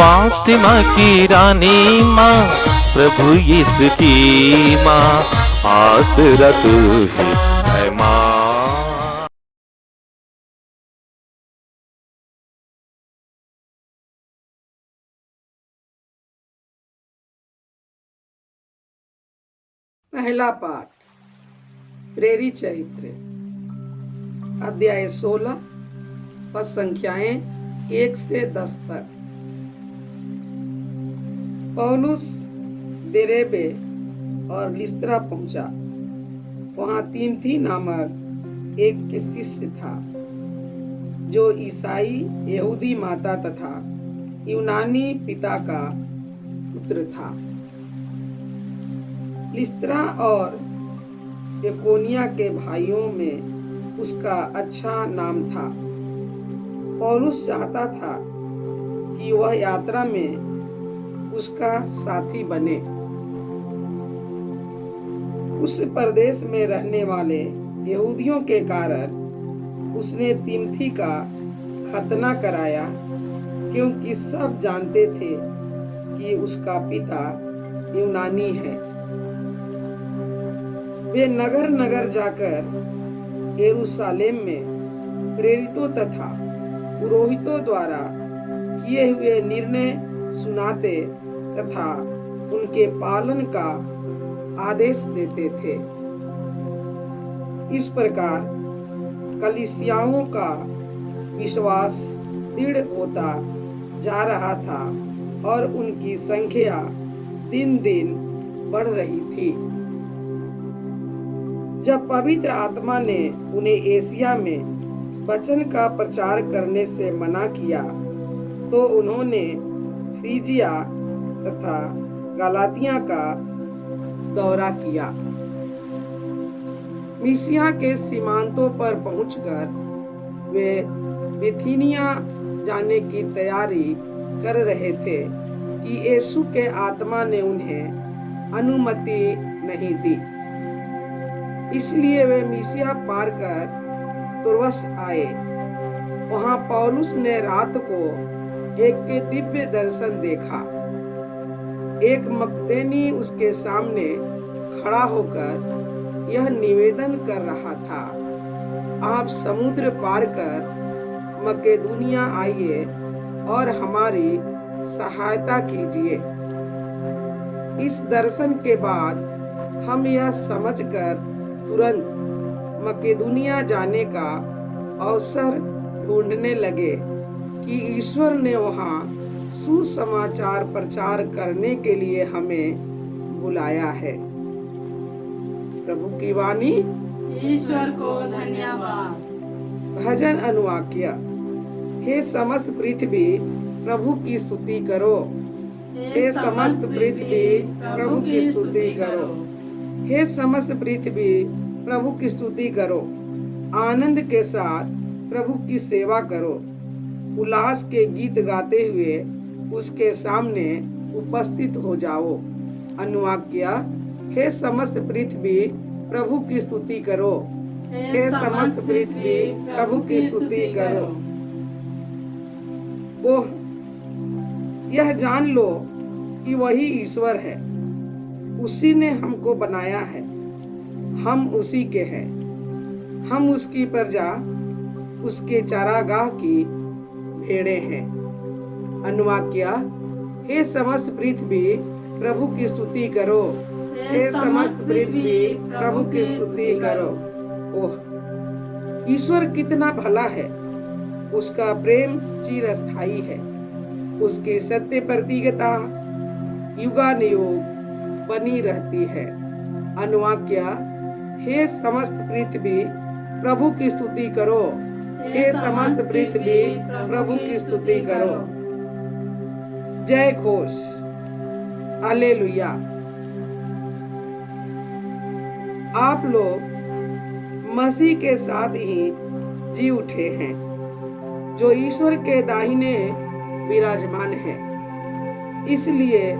फातिमा की रानी माँ, प्रभु यीशु की माँ, आसरा तू ही है माँ। पहला पाठ प्रेरित चरित्र, अध्याय 16, पद संख्याएं 1 से 10 तक। पौलुस देरेबे और लिस्त्रा पहुंचा। वहां तीमथी नामक एक के शिष्य था, जो ईसाई यहूदी माता तथा यूनानी पिता का पुत्र था। लिस्त्रा और इकोनिया के भाइयों में उसका अच्छा नाम था। पौलुस चाहता था कि वह यात्रा में उसका साथी बने। उस प्रदेश में रहने वाले यहूदियों के कारण उसने तीमथी का खतना कराया, क्योंकि सब जानते थे कि उसका पिता यूनानी है। वे नगर नगर जाकर यरूशलेम में प्रेरितों तथा पुरोहितों द्वारा किए हुए निर्णय सुनाते तथा उनके पालन का आदेश देते थे। इस प्रकार कलीसियाओं का विश्वास दृढ़ होता जा रहा था और उनकी संख्या दिन दिन बढ़ रही थी। जब पवित्र आत्मा ने उन्हें एशिया में वचन का प्रचार करने से मना किया, तो उन्होंने फ्रीजिया तथा गलातिया का दौरा किया। मिसिया के सीमांतों पर पहुंचकर वे बिथिनिया जाने की तैयारी कर रहे थे कि यीशु के आत्मा ने उन्हें अनुमति नहीं दी। इसलिए वे मिसिया पार कर तुरवस आए। वहां पौलुस ने रात को एक के दिव्य दर्शन देखा। एक मकदेनी उसके सामने खड़ा होकर यह निवेदन कर रहा था, आप समुद्र पार कर मकेदुनिया आइए और हमारी सहायता कीजिए। इस दर्शन के बाद हम यह समझकर तुरंत मकेदुनिया जाने का अवसर ढूंढने लगे कि ईश्वर ने वहां सुसमाचार प्रचार करने के लिए हमें बुलाया है। प्रभु की वाणी। ईश्वर को धन्यवाद। भजन अनुवाक्य। हे समस्त पृथ्वी प्रभु की स्तुति करो। हे समस्त पृथ्वी प्रभु की स्तुति करो। हे समस्त पृथ्वी प्रभु की स्तुति करो। आनंद के साथ प्रभु की सेवा करो। उल्लास के गीत गाते हुए उसके सामने उपस्थित हो जाओ। अनुवाक्य। हे समस्त पृथ्वी प्रभु की स्तुति करो। हे समस्त पृथ्वी प्रभु की स्तुति करो। ओह, यह जान लो कि वही ईश्वर है। उसी ने हमको बनाया है, हम उसी के हैं। हम उसकी प्रजा, उसके चारागाह की भेड़ें हैं। अनुवाक्य। हे समस्त पृथ्वी प्रभु की स्तुति करो। हे समस्त पृथ्वी प्रभु की स्तुति करो। ओह, ईश्वर कितना भला है। उसका प्रेम चिरस्थायी है। उसकी सत्य प्रतिज्ञता युगानुयुग बनी रहती है। अनुवाक्य। हे समस्त पृथ्वी प्रभु की स्तुति करो। हे समस्त पृथ्वी प्रभु की स्तुति करो। जय घोष। हालेलुया। आप लोग मसीह के साथ ही जी उठे हैं, जो ईश्वर के दाहिने विराजमान है। इसलिए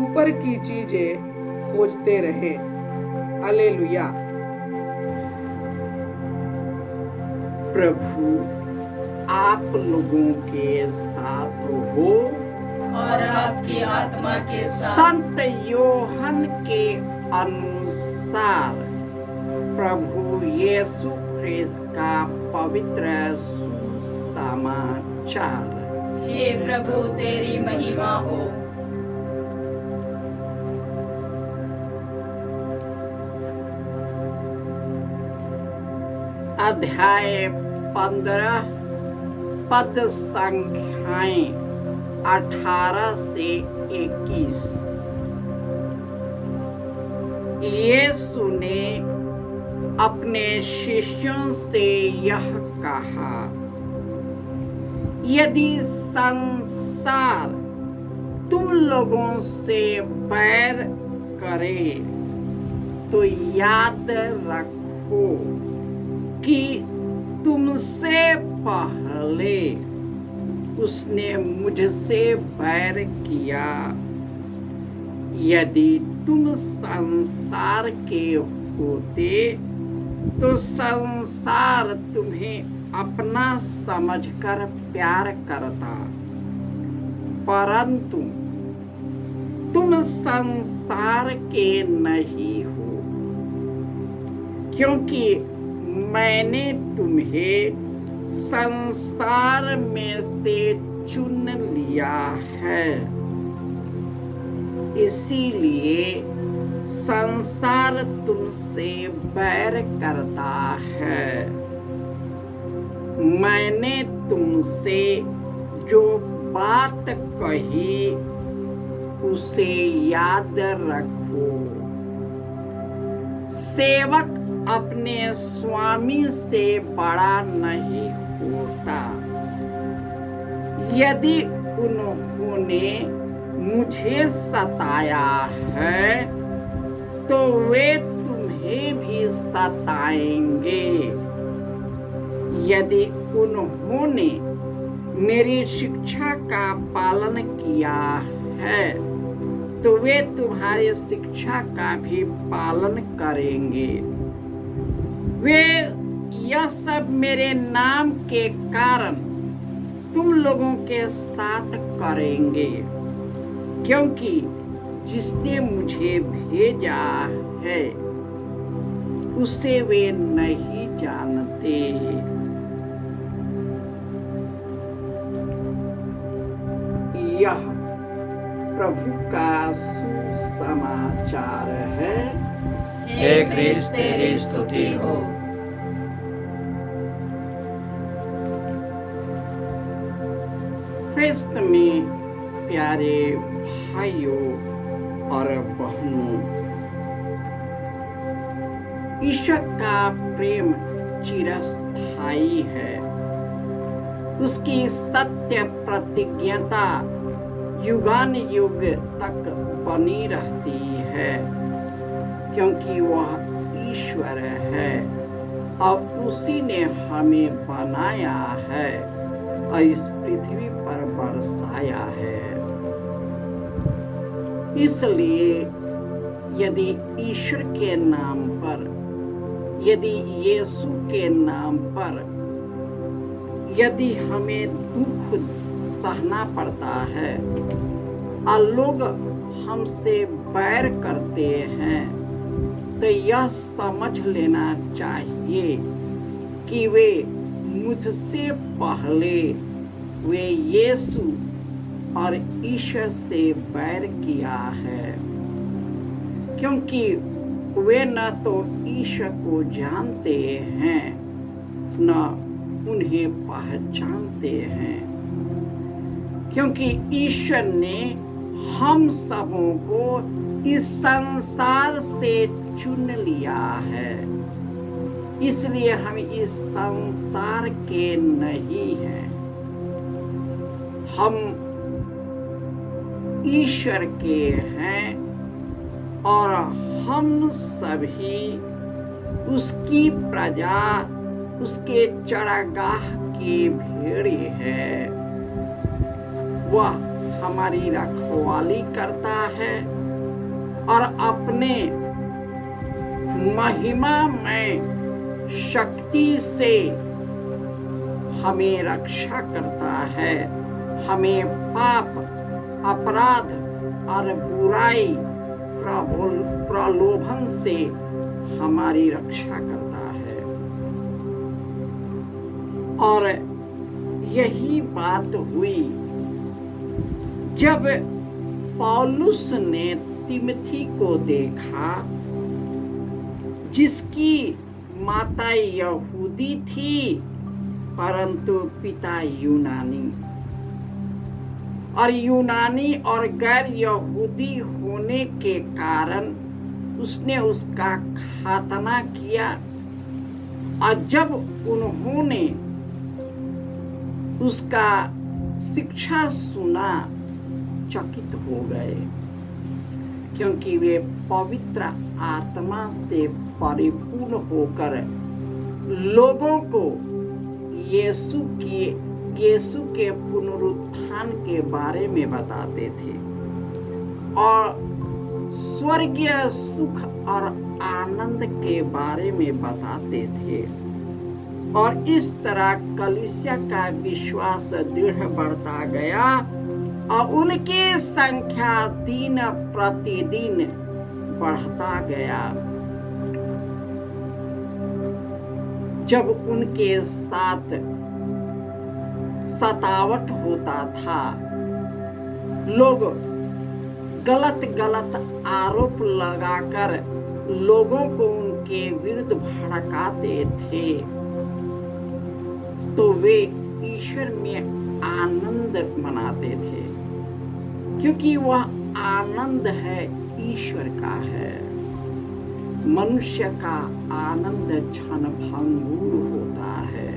ऊपर की चीजें खोजते रहें। हालेलुया। प्रभु आप लोगों के साथ हो आपकी आत्मा के साथ। संत योहन के अनुसार प्रभु यीशु ख्रिस्त का पवित्र सुसमाचार। हे प्रभु तेरी महिमा हो। अध्याय 15 पद संख्याएं 18 से 21। यीशु ने अपने शिष्यों से यह कहा, यदि संसार तुम लोगों से बैर करे तो याद रखो कि तुमसे पहले उसने मुझसे बैर किया। यदि तुम संसार के होते तो संसार तुम्हें अपना समझकर प्यार करता, परंतु तुम संसार के नहीं हो, क्योंकि मैंने तुम्हें संसार में से चुन लिया है। इसीलिए संसार तुमसे बैर करता है। मैंने तुमसे जो बात कही उसे याद रखो। सेवक अपने स्वामी से बड़ा नहीं होता। यदि उन्होंने मुझे सताया है तो वे तुम्हें भी सताएंगे। यदि उन्होंने मेरी शिक्षा का पालन किया है तो वे तुम्हारी शिक्षा का भी पालन करेंगे। वे यह सब मेरे नाम के कारण तुम लोगों के साथ करेंगे, क्योंकि जिसने मुझे भेजा है उसे वे नहीं जानते। यह प्रभु का सुसमाचार है। हे क्रिस्त तेरी स्तुति हो। ख्रिस्त में प्यारे भाइयों और बहनों, ईश्वर का प्रेम चिरस्थायी है। उसकी सत्य प्रतिज्ञता युगान युग तक बनी रहती है, क्योंकि वह ईश्वर है और उसी ने हमें बनाया है और इस पृथ्वी पर बरसाया है। इसलिए यदि ईश्वर के नाम पर, यदि यीशु के नाम पर, यदि हमें दुख सहना पड़ता है और लोग हमसे बैर करते हैं, तो यह समझ लेना चाहिए कि वे मुझसे पहले वे यीशु और ईश्वर से बैर किया है, क्योंकि वे न तो ईश्वर को जानते हैं न उन्हें पहचानते हैं, क्योंकि ईश्वर ने हम सबों को इस संसार से चुन लिया है। इसलिए हम इस संसार के नहीं हैं, हम ईश्वर के हैं और हम सभी उसकी प्रजा, उसके चरागाह की भेड़ी है। वह हमारी रखवाली करता है और अपने महिमा में शक्ति से हमें रक्षा करता है, हमें पाप अपराध और बुराई प्रलोभन से हमारी रक्षा करता है। और यही बात हुई जब पौलुस ने तिमोथी को देखा, जिसकी माता यहूदी थी परंतु पिता यूनानी, और यूनानी और गैर यहूदी होने के कारण उसने उसका खतना किया। और जब उन्होंने उसका शिक्षा सुना, चकित हो गए, क्योंकि वे पवित्र आत्मा से परिपूर्ण होकर लोगों को यीशु के पुनरुत्थान के बारे में बताते थे और स्वर्गीय सुख और आनंद के बारे में बताते थे। और इस तरह कलीसिया का विश्वास दृढ़ बढ़ता गया और उनकी संख्या दिन प्रतिदिन बढ़ता गया। जब उनके साथ सतावट होता था, लोग गलत आरोप लगाकर लोगों को उनके विरुद्ध भड़काते थे, तो वे ईश्वर में आनंद मनाते थे, क्योंकि वह आनंद है ईश्वर का है। मनुष्य का आनंद क्षणभंगुर होता है,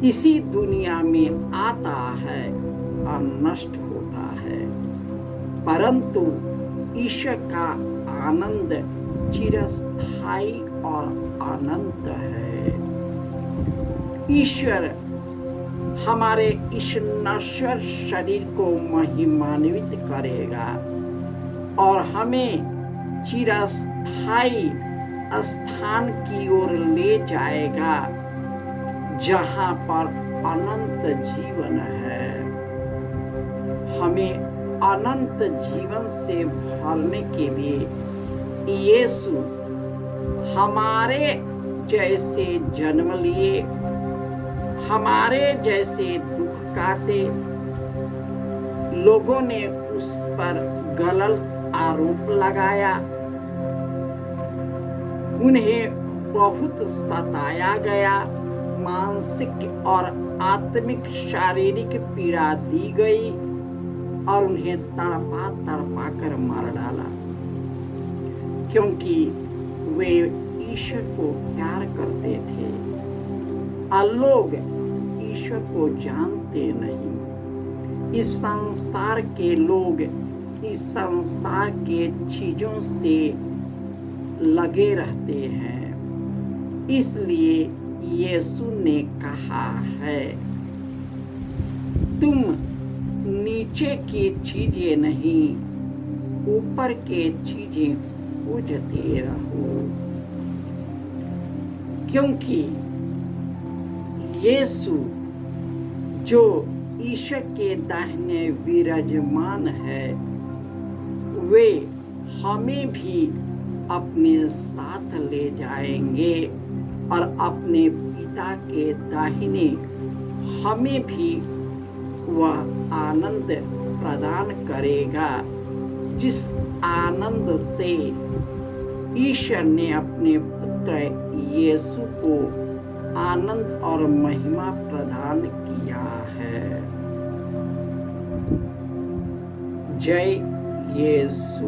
इसी दुनिया में आता है और नष्ट होता है, परंतु ईश्वर का आनंद चिरस्थायी और अनंत है। ईश्वर हमारे इस नश्वर शरीर को महिमान्वित करेगा और हमें चिरस्थायी स्थान की ओर ले जाएगा, जहां पर अनंत जीवन है। हमें अनंत जीवन से भरने के लिए यीशु हमारे जैसे जन्म लिए, हमारे जैसे दुख काटे। लोगों ने उस पर गलत आरोप लगाया, उन्हें बहुत सताया गया, मानसिक और आत्मिक शारीरिक पीड़ा दी गई और उन्हें तड़पा कर मार डाला, क्योंकि वे ईश्वर को प्यार करते थे और लोग ईश्वर को जानते नहीं। इस संसार के लोग इस संसार के चीजों से लगे रहते हैं, इसलिए यीशु ने कहा है, तुम नीचे की चीजें नहीं, ऊपर के चीजें खोजते रहो, क्योंकि यीशु जो ईश्वर के दाहिने विराजमान है, वे हमें भी अपने साथ ले जाएंगे और अपने पिता के दाहिने हमें भी वह आनंद प्रदान करेगा, जिस आनंद से ईश्वर ने अपने पुत्र यीशु को आनंद और महिमा प्रदान किया है। जय यीशु।